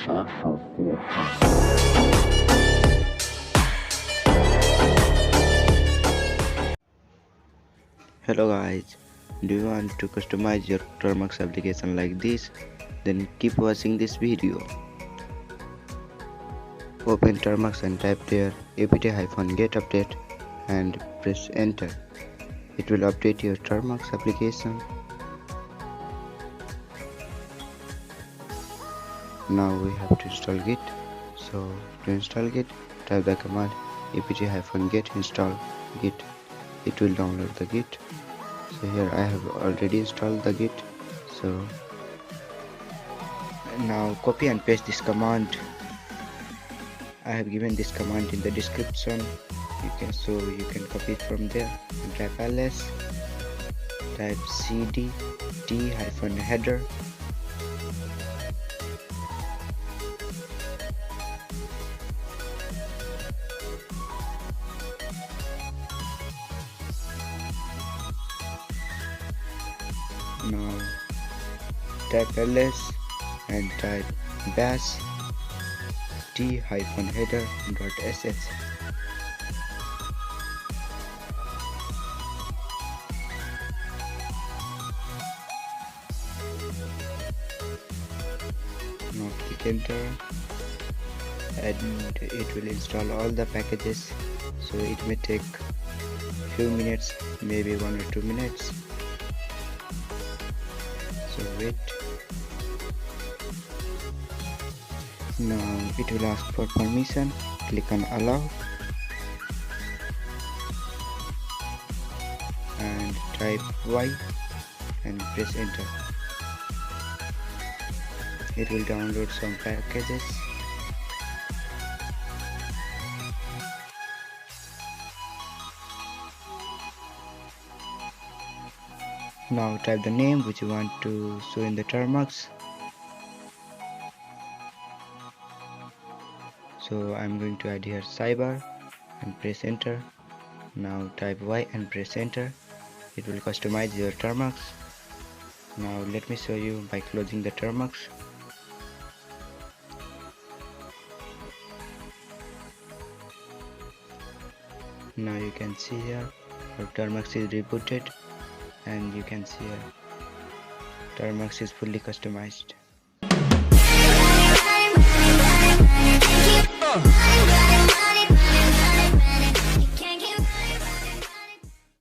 Hello guys, do you want to customize your termux application like this? Then keep watching this video. Open termux and type there apt-get update and press enter. It will update your termux application. Now we have to install Git. So to install Git, type the command apt-get install Git. It will download the Git. So here I have already installed the Git. So now copy and paste this command. I have given this command in the description. You can copy it from there and type ls, type cd t-header. Now type ls and type bash t-header.sh. Now click enter and it will install all the packages, so it may take few minutes, maybe 1 or 2 minutes. So wait. Now it will ask for permission. Click on allow and type Y and press enter. It will download some packages. Now type the name which you want to show in the termux. So I'm going to add here cyber and press enter. Now type Y and press enter. It will customize your termux. Now let me show you by closing the termux. Now you can see here our termux is rebooted, and you can see here termux is fully customized.